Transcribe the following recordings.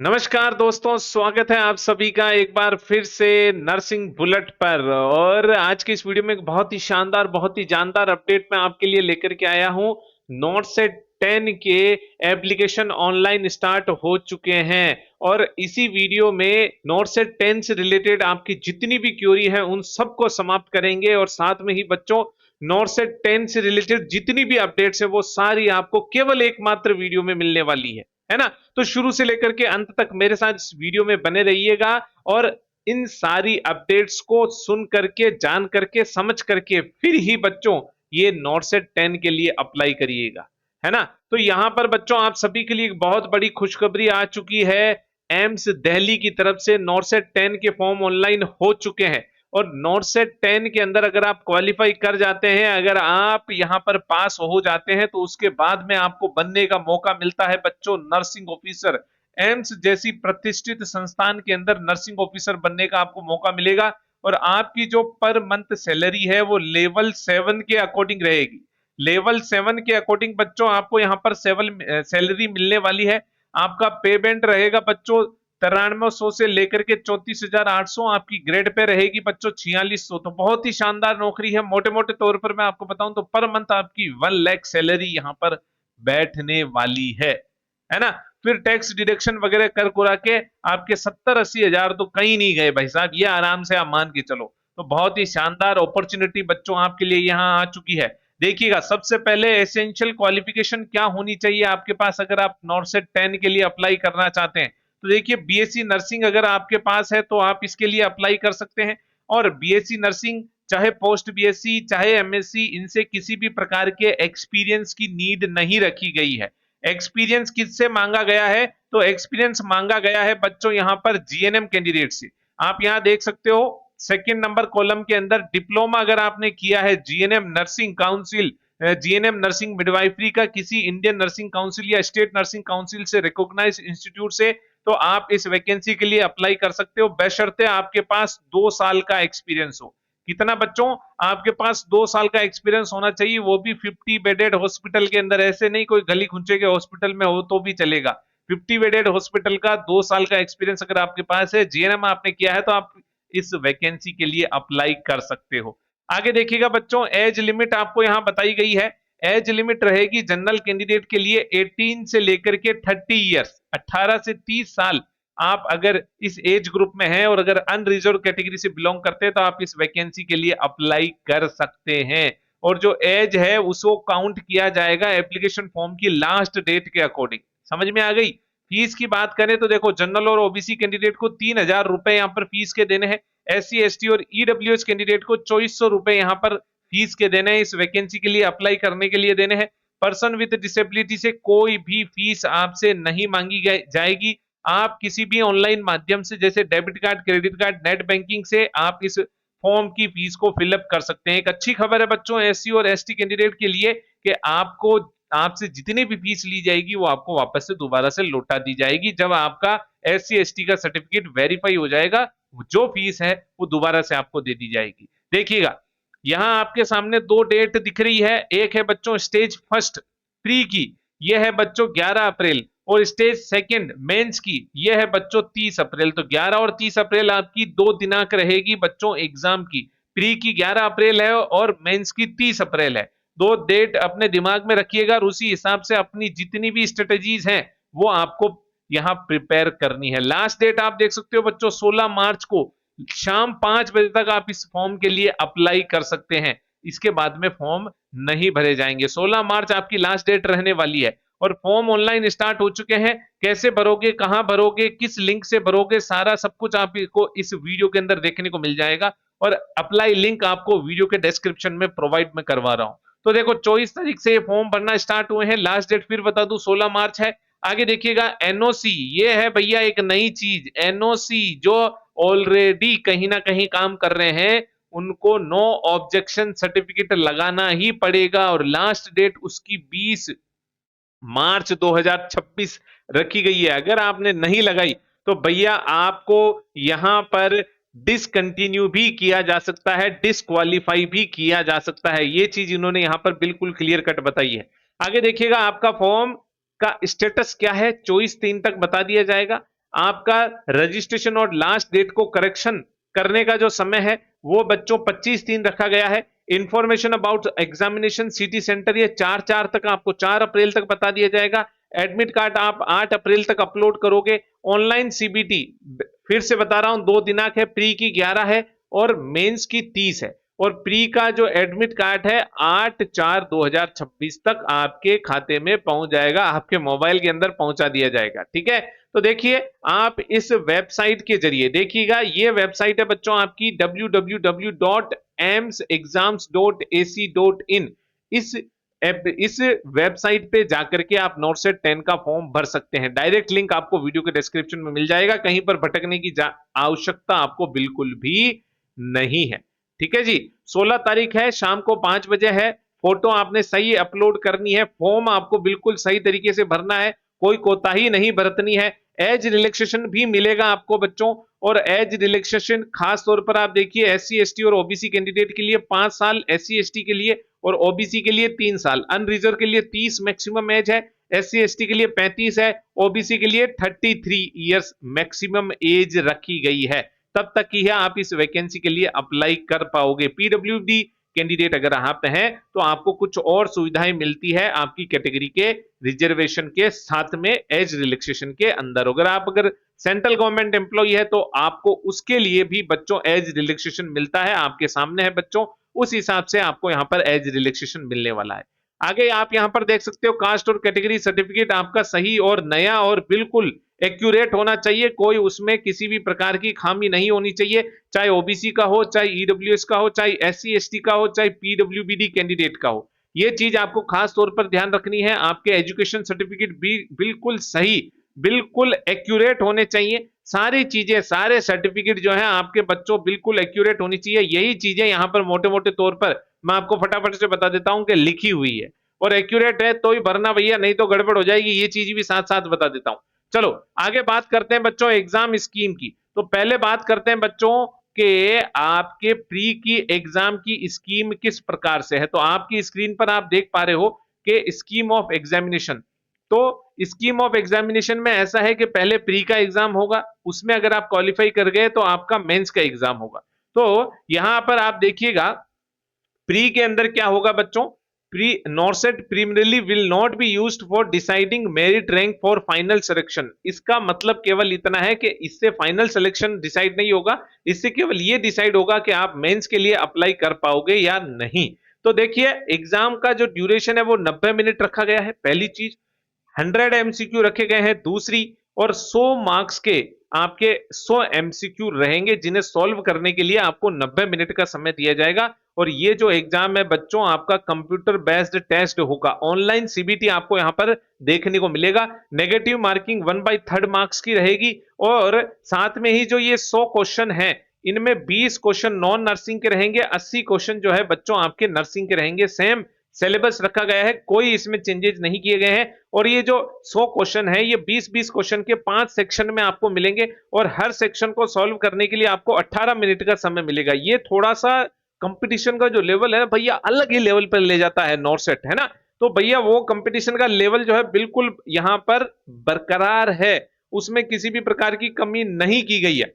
नमस्कार दोस्तों, स्वागत है आप सभी का एक बार फिर से नर्सिंग बुलेट पर। और आज की इस वीडियो में एक बहुत ही शानदार, बहुत ही जानदार अपडेट मैं आपके लिए लेकर के आया हूं। नोट से 10 के एप्लीकेशन ऑनलाइन स्टार्ट हो चुके हैं और इसी वीडियो में नोट से 10 से रिलेटेड आपकी जितनी भी क्यूरी है उन सबको समाप्त करेंगे और साथ में ही बच्चों नोट से 10 से रिलेटेड जितनी भी अपडेट्स है वो सारी आपको केवल एकमात्र वीडियो में मिलने वाली है ना। तो शुरू से लेकर के अंत तक मेरे साथ इस वीडियो में बने रहिएगा और इन सारी अपडेट्स को सुन करके, जान करके, समझ करके फिर ही बच्चों ये नोट से 10 के लिए अप्लाई करिएगा, है ना। तो यहां पर बच्चों आप सभी के लिए एक बहुत बड़ी खुशखबरी आ चुकी है। एम्स दिल्ली की तरफ से नोट से 10 के फॉर्म ऑनलाइन हो चुके हैं और नोट से 10 के अंदर अगर आप क्वालिफाई कर जाते हैं, अगर आप यहां पर पास हो जाते हैं तो उसके बाद में आपको बनने का मौका मिलता है बच्चों नर्सिंग ऑफिसर। एम्स जैसी प्रतिष्ठित संस्थान के अंदर नर्सिंग ऑफिसर बनने का आपको मौका मिलेगा और आपकी जो पर मंथ सैलरी है वो लेवल 7 के अकॉर्डिंग रहेगी। लेवल 7 के अकॉर्डिंग बच्चों आपको यहाँ पर सैलरी मिलने वाली है। आपका पेमेंट रहेगा बच्चों 9300 से लेकर के 34,800 आपकी ग्रेड पे रहेगी बच्चों 4600। तो बहुत ही शानदार नौकरी है। मोटे मोटे तौर पर मैं आपको बताऊं तो पर मंथ आपकी 1 लाख सैलरी यहाँ पर बैठने वाली है ना। फिर टैक्स डिडक्शन वगैरह कर कुरा के आपके 70-80 हजार तो कहीं नहीं गए भाई साहब, ये आराम से आप मान के चलो। तो बहुत ही शानदार अपॉर्चुनिटी बच्चों आपके लिए यहाँ आ चुकी है। देखिएगा, सबसे पहले एसेंशियल क्वालिफिकेशन क्या होनी चाहिए आपके पास अगर आप नॉर्थ से 10 के लिए अप्लाई करना चाहते हैं। तो देखिए, बीएससी नर्सिंग अगर आपके पास है तो आप इसके लिए अप्लाई कर सकते हैं। और बीएससी नर्सिंग चाहे पोस्ट बीएससी चाहे एमएससी, इनसे किसी भी प्रकार के एक्सपीरियंस की नीड नहीं रखी गई है। एक्सपीरियंस किससे मांगा गया है? तो एक्सपीरियंस मांगा गया है बच्चों यहाँ पर जीएनएम कैंडिडेट से। आप यहाँ देख सकते हो सेकंड नंबर कॉलम के अंदर डिप्लोमा अगर आपने किया है GNM nursing council, GNM nursing midwifery का किसी इंडियन नर्सिंग काउंसिल या स्टेट नर्सिंग काउंसिल से रिकॉग्नाइज इंस्टीट्यूट से, तो आप इस वैकेंसी के लिए अप्लाई कर सकते हो बशर्ते आपके पास 2 साल का एक्सपीरियंस हो। कितना बच्चों? आपके पास 2 साल का एक्सपीरियंस होना चाहिए, वो भी 50 बेडेड हॉस्पिटल के अंदर। ऐसे नहीं कोई गली खुंचे के हॉस्पिटल में हो तो भी चलेगा। 50 बेडेड हॉस्पिटल का 2 साल का एक्सपीरियंस अगर आपके पास है, जीएनएम आपने किया है, तो आप इस वैकेंसी के लिए अप्लाई कर सकते हो। आगे देखिएगा बच्चों, एज लिमिट आपको यहाँ बताई गई है। एज लिमिट रहेगी जनरल कैंडिडेट के लिए 18 से लेकर के 30 ईयर्स, 18 से 30 साल। आप अगर इस एज ग्रुप में हैं और अगर अनरिजर्व कैटेगरी से बिलोंग करते हैं तो आप इस वैकेंसी के लिए अप्लाई कर सकते हैं। और जो एज है उसको काउंट किया जाएगा एप्लीकेशन फॉर्म की लास्ट डेट के अकॉर्डिंग। समझ में आ गई? फीस की बात करें तो देखो, जनरल और ओबीसी कैंडिडेट को 3,000 रुपए यहाँ पर फीस के देने हैं। एससी एसटी और ईडब्ल्यूएस कैंडिडेट को 2400 रुपए यहाँ पर फीस के देने हैं, इस वैकेंसी के लिए अप्लाई करने के लिए देने हैं। पर्सन विद डिसेबिलिटी से कोई भी फीस आपसे नहीं मांगी जाएगी। आप किसी भी ऑनलाइन माध्यम से जैसे debit card, credit card, net banking से आप इस फॉर्म की फीस को फिलअप कर सकते हैं। एक अच्छी खबर है बच्चों एससी और एसटी कैंडिडेट के लिए कि आपको आपसे जितनी भी फीस ली जाएगी वो आपको वापस से दोबारा से लौटा दी जाएगी जब आपका एससी एसटी का सर्टिफिकेट वेरीफाई हो जाएगा। जो फीस है वो दोबारा से आपको दे दी जाएगी। देखिएगा, यहाँ आपके सामने दो डेट दिख रही है। एक है बच्चों स्टेज फर्स्ट प्री की, यह है बच्चों 11 अप्रैल, और स्टेज सेकंड मेंस की यह है बच्चों 30 अप्रैल। तो 11 और 30 अप्रैल आपकी 2 दिनांक रहेगी बच्चों एग्जाम की। प्री की 11 अप्रैल है और मेंस की 30 अप्रैल है। दो डेट अपने दिमाग में रखिएगा और उसी हिसाब से अपनी जितनी भी स्ट्रेटेजीज हैं वो आपको यहाँ प्रिपेयर करनी है। लास्ट डेट आप देख सकते हो बच्चों 16 मार्च को शाम 5 बजे तक आप इस फॉर्म के लिए अप्लाई कर सकते हैं। इसके बाद में फॉर्म नहीं भरे जाएंगे। 16 मार्च आपकी लास्ट डेट रहने वाली है और फॉर्म ऑनलाइन स्टार्ट हो चुके हैं। कैसे भरोगे, कहां भरोगे, किस लिंक से भरोगे, सारा सब कुछ आपको इस वीडियो के अंदर देखने को मिल जाएगा और अप्लाई लिंक आपको वीडियो के डिस्क्रिप्शन में प्रोवाइड में करवा रहा हूं। तो देखो 24 तारीख से ये फॉर्म भरना स्टार्ट हुए हैं। लास्ट डेट फिर बता दूं 16 मार्च है। आगे देखिएगा एनओसी, ये है भैया एक नई चीज। एनओसी जो ऑलरेडी कहीं ना कहीं काम कर रहे हैं उनको नो ऑब्जेक्शन सर्टिफिकेट लगाना ही पड़ेगा और लास्ट डेट उसकी 20 मार्च 2026 रखी गई है। अगर आपने नहीं लगाई तो भैया आपको यहां पर डिसकंटिन्यू भी किया जा सकता है, डिसक्वालीफाई भी किया जा सकता है। ये चीज इन्होंने यहां पर बिल्कुल क्लियर कट बताई है। आगे देखिएगा आपका फॉर्म का स्टेटस क्या है, 24/3 तक बता दिया जाएगा। आपका रजिस्ट्रेशन और लास्ट डेट को करेक्शन करने का जो समय है वो बच्चों 25/3 रखा गया है। Information about examination city centre ये 4/4 तक आपको 4 अप्रैल तक बता दिया जाएगा। एडमिट कार्ड आप 8 अप्रैल तक अपलोड करोगे। ऑनलाइन सीबीटी फिर से बता रहा हूं 2 दिनांक है, प्री की 11 है और मेंस की 30 है। और प्री का जो एडमिट कार्ड है 8/4/2026 तक आपके खाते में पहुंच जाएगा, आपके मोबाइल के अंदर पहुंचा दिया जाएगा। ठीक है, तो देखिए आप इस वेबसाइट के जरिए देखिएगा, ये वेबसाइट है बच्चों आपकी www.amsexams.ac.in। इस वेबसाइट पे जाकर के आप नोटसेट 10 का फॉर्म भर सकते हैं। डायरेक्ट लिंक आपको वीडियो के डिस्क्रिप्शन में मिल जाएगा, कहीं पर भटकने की आवश्यकता आपको बिल्कुल भी नहीं है। ठीक है जी, 16 तारीख है, शाम को 5 बजे है। फोटो आपने सही अपलोड करनी है, फॉर्म आपको बिल्कुल सही तरीके से भरना है, कोई कोताही नहीं बरतनी है। एज रिलैक्सेशन भी मिलेगा आपको बच्चों, और एज रिलैक्सेशन खास तौर पर आप देखिए SC ST और OBC कैंडिडेट के लिए 5 साल, SC ST के लिए और OBC के लिए 3 साल, अनरिजर्व के लिए 30 मैक्सिमम एज है, SC ST के लिए 35 है, OBC के लिए 33 इयर्स मैक्सिमम एज रखी गई है। तब तक ही है आप इस वैकेंसी के लिए अप्लाई कर पाओगे। PWD कैंडिडेट अगर आप हैं तो आपको कुछ और सुविधाएं मिलती है आपकी कैटेगरी के रिजर्वेशन के साथ में एज रिलैक्सेशन के अंदर। अगर सेंट्रल गवर्नमेंट एम्प्लॉय है तो आपको उसके लिए भी बच्चों एज रिलैक्सेशन मिलता है, आपके सामने है बच्चों, उस हिसाब से आपको यहाँ पर एज रिलैक्सेशन मिलने वाला है। आगे आप यहाँ पर देख सकते हो कास्ट और कैटेगरी सर्टिफिकेट आपका सही और नया और बिल्कुल एक्यूरेट होना चाहिए, कोई उसमें किसी भी प्रकार की खामी नहीं होनी चाहिए, चाहे OBC का हो, चाहे EWS का हो, चाहे SC ST का हो, चाहे PWBD कैंडिडेट का हो। ये चीज आपको खास तौर पर ध्यान रखनी है। आपके एजुकेशन सर्टिफिकेट भी बिल्कुल सही, बिल्कुल एक्यूरेट होने चाहिए। सारी चीजें, सारे सर्टिफिकेट जो है आपके बच्चों बिल्कुल एक्यूरेट होनी चाहिए। यही चीजें यहाँ पर मोटे मोटे तौर पर मैं आपको फटाफट से बता देता हूं कि लिखी हुई है, और एक्यूरेट है तो ही भरना भैया, नहीं तो गड़बड़ हो जाएगी। ये चीज भी साथ साथ बता देता हूं। चलो आगे बात करते हैं बच्चों एग्जाम स्कीम की। तो पहले बात करते हैं बच्चों के आपके प्री की एग्जाम की स्कीम किस प्रकार से है। तो आपकी स्क्रीन पर आप देख पा रहे हो कि स्कीम ऑफ एग्जामिनेशन। तो स्कीम ऑफ एग्जामिनेशन में ऐसा है कि पहले प्री का एग्जाम होगा, उसमें अगर आप क्वालिफाई कर गए तो आपका मेंस का एग्जाम होगा। तो यहां पर आप देखिएगा प्री के अंदर क्या होगा बच्चों, pre नॉर्सेट preliminary will not be used for deciding merit rank for final selection. इसका मतलब केवल इतना है कि इससे फाइनल सिलेक्शन डिसाइड नहीं होगा, इससे केवल ये डिसाइड होगा कि आप मेंस के लिए अप्लाई कर पाओगे या नहीं। तो देखिए एग्जाम का जो ड्यूरेशन है वो 90 मिनट रखा गया है, पहली चीज। 100 MCQ रखे गए हैं दूसरी, और 100 मार्क्स के आपके 100 MCQ रहेंगे जिन्हें सॉल्व करने के लिए आपको 90 मिनट का समय दिया जाएगा। और ये जो एग्जाम है बच्चों आपका कंप्यूटर बेस्ड टेस्ट होगा, ऑनलाइन CBT आपको यहाँ पर देखने को मिलेगा। नेगेटिव मार्किंग 1/3 मार्क्स की रहेगी, और साथ में ही जो ये 100 क्वेश्चन है इनमें 20 क्वेश्चन नॉन नर्सिंग के रहेंगे, 80 क्वेश्चन जो है बच्चों आपके नर्सिंग के रहेंगे। सेम सिलेबस रखा गया है, कोई इसमें चेंजेस नहीं किए गए हैं। और ये जो 100 क्वेश्चन है ये 20-20 क्वेश्चन के 5 सेक्शन में आपको मिलेंगे, और हर सेक्शन को सॉल्व करने के लिए आपको 18 मिनट का समय मिलेगा। ये थोड़ा सा कंपटीशन का जो लेवल है भैया अलग ही लेवल पर ले जाता है नॉर्सेट, है ना। तो भैया वो कंपटीशन का लेवल जो है बिल्कुल यहां पर बरकरार है, उसमें किसी भी प्रकार की कमी नहीं की गई है।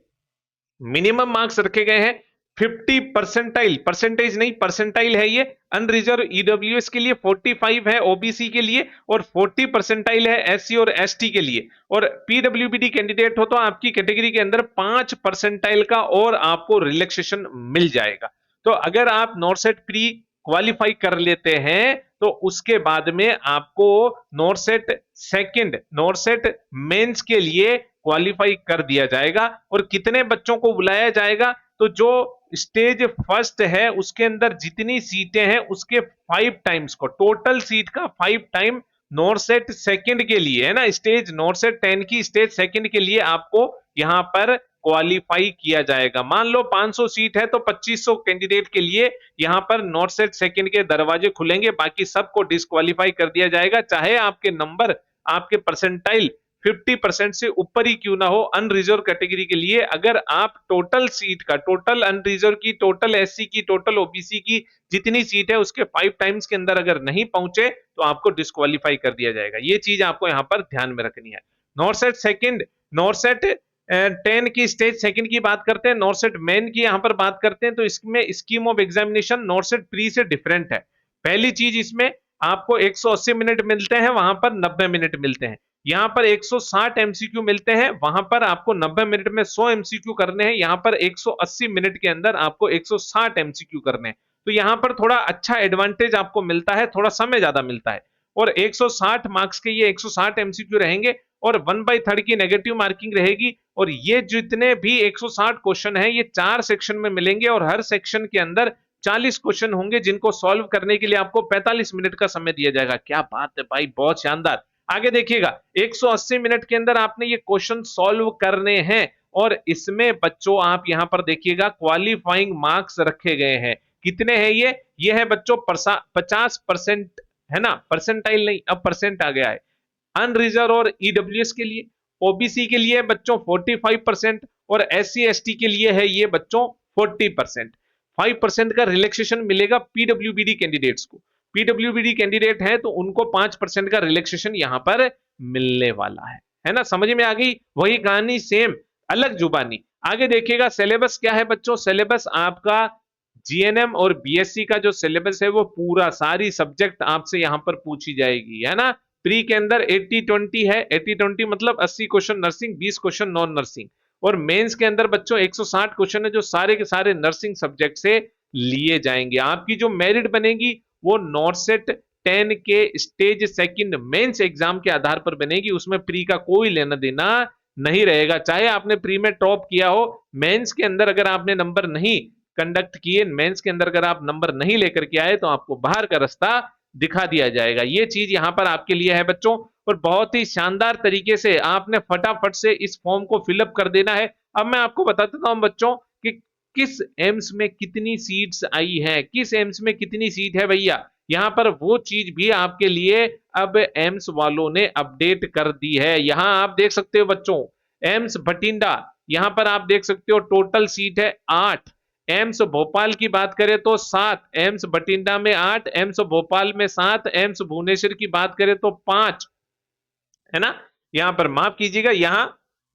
मिनिमम मार्क्स रखे गए हैं 50 परसेंटाइल, परसेंटेज नहीं परसेंटाइल है ये। अनरिजर्व EWS के लिए 45 है, OBC के लिए, और 40 परसेंटाइल है SC और ST के लिए। और PWBD कैंडिडेट हो तो आपकी कैटेगरी के अंदर 5 परसेंटाइल का और आपको रिलैक्सेशन मिल जाएगा। तो अगर आप नॉर्सेट प्री क्वालिफाई कर लेते हैं तो उसके बाद में आपको नॉर्सेट सेकंड, नॉर्सेट मेंस के लिए क्वालिफाई कर दिया जाएगा। और कितने बच्चों को बुलाया जाएगा, तो जो स्टेज फर्स्ट है उसके अंदर जितनी सीटें हैं उसके 5 टाइम्स को, टोटल सीट का 5 टाइम नॉर्सेट सेकंड के लिए, है ना, स्टेज नॉर्सेट 10 की स्टेज सेकंड के लिए आपको यहां पर क्वालिफाई किया जाएगा। मान लो 500 सीट है तो 2500 कैंडिडेट के लिए यहां पर नॉर्सेट सेकंड के दरवाजे खुलेंगे, बाकी सबको डिस्क्वालीफाई कर दिया जाएगा, चाहे आपके नंबर, आपके परसेंटाइल 50% से ऊपर ही क्यों ना हो। अनरिजर्व कैटेगरी के लिए अगर आप टोटल सीट का, टोटल अनरिजर्व की, टोटल SC की, टोटल OBC की जितनी सीट है उसके 5 टाइम्स के अंदर अगर नहीं पहुंचे तो आपको डिस्क्वालीफाई कर दिया जाएगा। ये चीज आपको यहां पर ध्यान में रखनी है। नॉर्सेट सेकंड नॉर्सेट 10 की स्टेज सेकंड की बात करते हैं, नॉर्सेट मेन की यहां पर बात करते हैं, तो इसमें स्कीम ऑफ एग्जामिनेशन नॉर्सेट प्री से डिफरेंट है। पहली चीज इसमें आपको 180 मिनट मिलते हैं, वहां पर 90 मिनट मिलते हैं। यहाँ पर 160 एमसीक्यू मिलते हैं, वहां पर आपको 90 मिनट में 100 एमसीक्यू करने हैं, यहाँ पर 180 मिनट के अंदर आपको 160 एमसीक्यू करने हैं। तो यहाँ पर थोड़ा अच्छा एडवांटेज आपको मिलता है, थोड़ा समय ज्यादा मिलता है। और 160 मार्क्स के ये 160 एमसीक्यू रहेंगे और 1/3 की नेगेटिव मार्किंग रहेगी। और ये जितने भी 160 क्वेश्चन है ये 4 सेक्शन में मिलेंगे और हर सेक्शन के अंदर 40 क्वेश्चन होंगे, जिनको सॉल्व करने के लिए आपको 45 मिनट का समय दिया जाएगा। क्या बात है भाई, बहुत शानदार। आगे देखिएगा, 180 मिनट के अंदर आपने ये क्वेश्चन सॉल्व करने हैं और इसमें बच्चों आप यहां पर देखिएगा क्वालिफाइंग मार्क्स रखे गए हैं। कितने हैं ये है बच्चों 50%, है ना, परसेंटाइल नहीं, अब परसेंट आ गया है। अनरिजर्व और ईडब्ल्यूएस के लिए, ओबीसी के लिए बच्चों 45% और एससी एसटी के लिए है ये बच्चों 40%। 5% का रिलैक्सेशन मिलेगा पीडब्ल्यूबीडी कैंडिडेट्स को। पीडब्ल्यूबीडी कैंडिडेट है तो उनको 5% का रिलैक्सेशन यहां पर मिलने वाला है ना, समझ में आ गई। वही कहानी सेम, अलग जुबानी। आगे देखिएगा सिलेबस क्या है बच्चों, सिलेबस आपका जीएनएम और बीएससी का जो सिलेबस है वो पूरा सारी सब्जेक्ट आपसे यहां पर पूछी जाएगी, है ना। प्री के अंदर 80-20 है, 80-20 मतलब 80 question nursing, 20 question non nursing. और मेंस के अंदर बच्चों 160 क्वेश्चन है जो सारे के सारे नर्सिंग सब्जेक्ट से लिए जाएंगे। आपकी जो मेरिट बनेगी वो नॉर्सेट 10 के स्टेज सेकंड मेंस एग्जाम के आधार पर बनेगी, उसमें प्री का कोई लेना देना नहीं रहेगा। चाहे आपने प्री में टॉप किया हो, मेंस के अंदर अगर आपने नंबर नहीं कंडक्ट किए, मेंस के अंदर अगर आप नंबर नहीं लेकर के आए तो आपको बाहर का रास्ता दिखा दिया जाएगा। ये चीज यहां पर आपके लिए है बच्चों। और बहुत ही शानदार तरीके से आपने फटाफट से इस फॉर्म को फिलअप कर देना है। अब मैं आपको बता देता हूं बच्चों कि किस एम्स में कितनी सीट्स आई है, किस एम्स में कितनी सीट है भैया। यहां पर वो चीज भी आपके लिए अब एम्स वालों ने अपडेट कर दी है। यहां आप देख सकते हो बच्चों, एम्स भटिंडा, यहां पर आप देख सकते हो टोटल सीट है 8। एम्स भोपाल की बात करें तो 7, एम्स बठिंडा में 8, एम्स भोपाल में 7, एम्स भुवनेश्वर की बात करें तो 5, है ना। यहां पर माफ कीजिएगा, यहां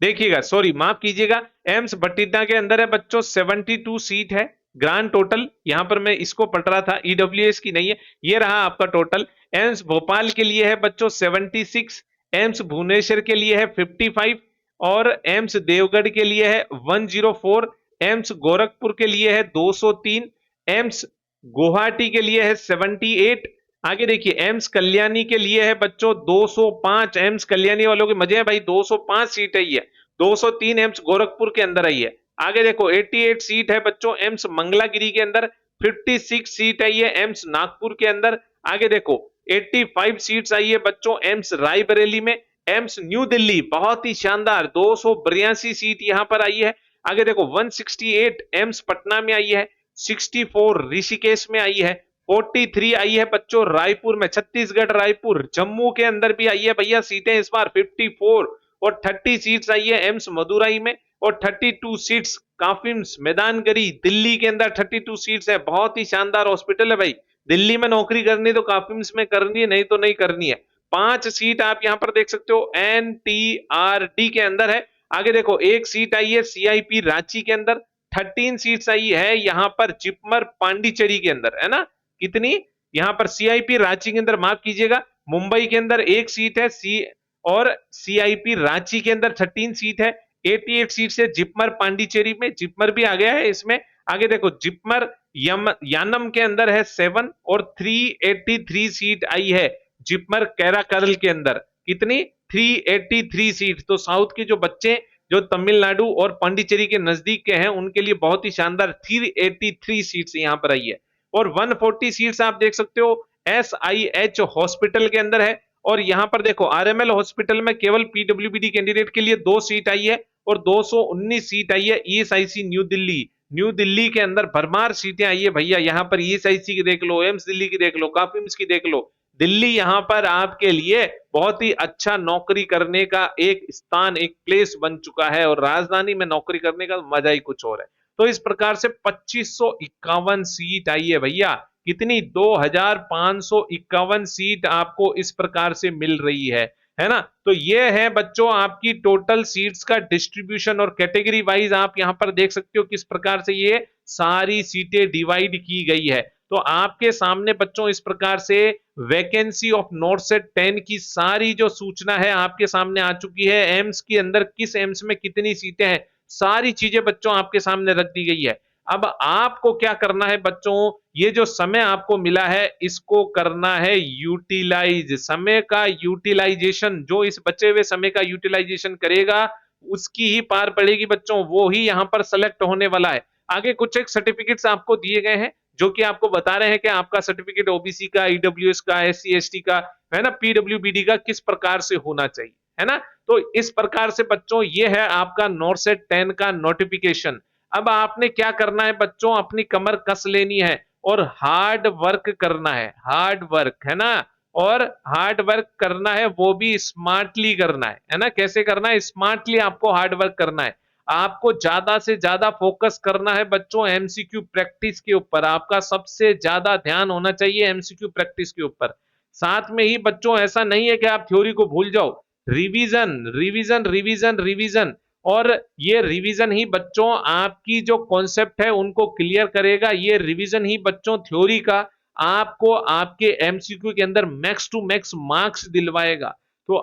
देखिएगा, सॉरी माफ कीजिएगा, एम्स बठिंडा के अंदर है बच्चों 72 सीट है ग्रांड टोटल। यहां पर मैं इसको पढ़ रहा था, ईडब्ल्यूएस की नहीं है, ये रहा आपका टोटल। एम्स भोपाल के लिए है बच्चों 76, एम्स भुवनेश्वर के लिए है 55 और एम्स देवगढ़ के लिए है 104, एम्स गोरखपुर के लिए है 203, एम्स गुवाहाटी के लिए है 78। आगे देखिए, एम्स कल्याणी के लिए है बच्चों 205, एम्स कल्याणी वालों के मजे हैं भाई, 205 सीट आई है। 203 एम्स गोरखपुर के अंदर आई है। आगे देखो 88 सीट है बच्चों एम्स मंगलागिरी के अंदर, 56 सीट आई है एम्स नागपुर के अंदर। आगे देखो 85 सीट्स आई है बच्चों एम्स रायबरेली में। एम्स न्यू दिल्ली बहुत ही शानदार 282 सीट यहां पर आई है। आगे देखो 168 एम्स पटना में आई है, 64 ऋषिकेश में आई है, 43 आई है बच्चों रायपुर में, छत्तीसगढ़ रायपुर। जम्मू के अंदर भी आई है भैया सीटें इस बार 54 और 30 सीट्स आई है एम्स मदुरई में और 32 सीट्स काफिम्स मैदानगढ़ी दिल्ली के अंदर 32 सीट्स है। बहुत ही शानदार हॉस्पिटल है भाई, दिल्ली में नौकरी करनी तो काफिम्स में करनी है, नहीं तो नहीं करनी है। 5 सीट आप यहां पर देख सकते हो एनटीआरडी के अंदर है। आगे देखो एक सीट आई है सीआईपी रांची के अंदर, 13 सीट्स आई है यहां पर जिपमर पांडिचेरी के अंदर, है ना। कितनी यहां पर सीआईपी रांची के अंदर, माफ कीजिएगा, मुंबई के अंदर एक सीट है सी और सीआईपी रांची के अंदर 13 सीट है। 88 सीट से जिपमर पांडिचेरी में, जिपमर भी आ गया है इसमें। आगे देखो जिपमर यानम के अंदर है 7 और 383 सीट आई है जिपमर कैराकरल के अंदर। कितनी 383 सीट। तो साउथ के जो बच्चे जो तमिलनाडु और पांडिचेरी के नजदीक के हैं उनके लिए बहुत ही शानदार 383 सीट्स यहां पर आई है। और 140 सीट्स आप देख सकते हो एसआईएच हॉस्पिटल के अंदर है। और यहां पर देखो आरएमएल हॉस्पिटल में केवल पीडब्ल्यूबीडी कैंडिडेट के लिए 2 सीट आई है और 219 सीट आई है ESIC new Delhi. New Delhi के अंदर भरमार सीटें आई है भैया, यहां पर ईएसआईसी की देख लो, एम्स दिल्ली की देख लो, काफिम्स की देख लो। दिल्ली यहां पर आपके लिए बहुत ही अच्छा नौकरी करने का एक स्थान, एक प्लेस बन चुका है और राजधानी में नौकरी करने का मजा ही कुछ और है। तो इस प्रकार से 2551 सीट आई है भैया। कितनी 2551 सीट आपको इस प्रकार से मिल रही है। है ना। तो ये है बच्चों आपकी टोटल सीट्स का डिस्ट्रीब्यूशन, और कैटेगरी वाइज आप यहां पर देख सकते हो किस प्रकार से ये सारी सीटें डिवाइड की गई है। तो आपके सामने बच्चों इस प्रकार से वैकेंसी ऑफ नॉर्थ सेट 10 की सारी जो सूचना है आपके सामने आ चुकी है। एम्स के अंदर किस एम्स में कितनी सीटें हैं, सारी चीजें बच्चों आपके सामने रख दी गई है। अब आपको क्या करना है बच्चों, ये जो समय आपको मिला है इसको करना है यूटिलाइज। समय का यूटिलाइजेशन, जो इस बचे हुए समय का यूटिलाइजेशन करेगा उसकी ही पार पड़ेगी बच्चों, वो ही यहां पर सेलेक्ट होने वाला है। आगे कुछ एक सर्टिफिकेट्स आपको दिए गए हैं जो कि आपको बता रहे हैं कि आपका सर्टिफिकेट ओबीसी का, ईडब्ल्यूएस का, एससी एसटी का, है ना, पीडब्ल्यूबीडी का किस प्रकार से होना चाहिए, है ना। तो इस प्रकार से बच्चों ये है आपका नॉर्सेट 10 का नोटिफिकेशन। अब आपने क्या करना है बच्चों, अपनी कमर कस लेनी है और हार्ड वर्क करना है, हार्ड वर्क, है ना। और हार्ड वर्क करना है वो भी स्मार्टली करना है ना। कैसे करना है, स्मार्टली आपको हार्ड वर्क करना है। आपको ज्यादा से ज्यादा फोकस करना है बच्चों एमसीक्यू प्रैक्टिस के ऊपर, आपका सबसे ज्यादा ध्यान होना चाहिए एमसीक्यू प्रैक्टिस के ऊपर। साथ में ही बच्चों ऐसा नहीं है कि आप थ्योरी को भूल जाओ, रिवीजन रिवीजन रिवीजन रिवीजन। और ये रिवीजन ही बच्चों आपकी जो कॉन्सेप्ट है उनको क्लियर करेगा, ये रिवीजन ही बच्चों थ्योरी का आपको आपके एमसीक्यू के अंदर मैक्स टू मैक्स मार्क्स दिलवाएगा। तो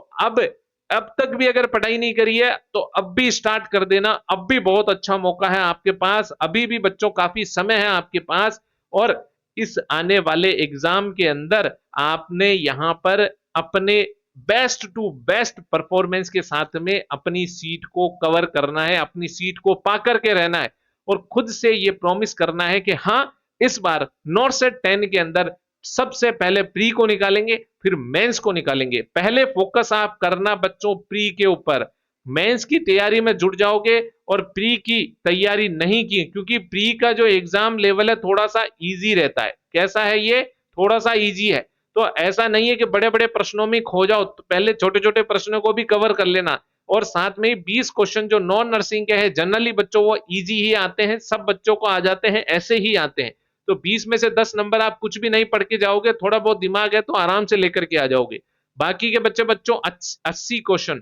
अब तक भी अगर पढ़ाई नहीं करी है तो अब भी स्टार्ट कर देना, अब भी बहुत अच्छा मौका है आपके पास, अभी भी बच्चों काफी समय है आपके पास। और इस आने वाले एग्जाम के अंदर आपने यहां पर अपने बेस्ट टू बेस्ट परफॉर्मेंस के साथ में अपनी सीट को कवर करना है, अपनी सीट को पाकर के रहना है, और खुद से ये प्रॉमिस करना है कि हाँ, इस बार नॉर्थ सेट 10 के अंदर सबसे पहले प्री को निकालेंगे, फिर मेंस को निकालेंगे। पहले फोकस आप करना बच्चों प्री के ऊपर। मेंस की तैयारी में जुट जाओगे और प्री की तैयारी नहीं की, क्योंकि प्री का जो एग्जाम लेवल है थोड़ा सा इजी रहता है। कैसा है ये, थोड़ा सा इजी है। तो ऐसा नहीं है कि बड़े बड़े प्रश्नों में खो जाओ, तो पहले छोटे छोटे प्रश्नों को भी कवर कर लेना। और साथ में 20 क्वेश्चन जो नॉन नर्सिंग के हैं जनरली बच्चों वो इजी ही आते हैं, सब बच्चों को आ जाते हैं, ऐसे ही आते हैं। तो 20 में से 10 नंबर आप कुछ भी नहीं पढ़ के जाओगे, थोड़ा बहुत दिमाग है तो आराम से लेकर के आ जाओगे। बाकी के बच्चे बच्चों 80 क्वेश्चन,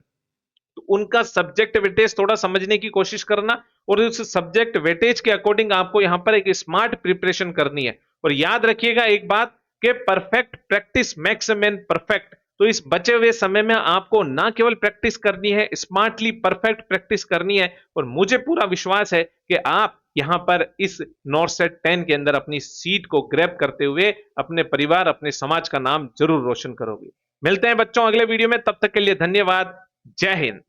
तो उनका सब्जेक्ट वेटेज थोड़ा समझने की कोशिश करना, और उस सब्जेक्ट वेटेज के अकॉर्डिंग आपको यहां पर एक स्मार्ट प्रिपरेशन करनी है। और याद रखिएगा एक बात कि perfect practice makes a man perfect. तो इस बचे हुए समय में आपको ना केवल प्रैक्टिस करनी है, स्मार्टली परफेक्ट प्रैक्टिस करनी है। और मुझे पूरा विश्वास है कि आप यहां पर इस नॉर्थ सेट 10 के अंदर अपनी सीट को ग्रैब करते हुए अपने परिवार, अपने समाज का नाम जरूर रोशन करोगे। मिलते हैं बच्चों अगले वीडियो में, तब तक के लिए धन्यवाद। जय हिंद।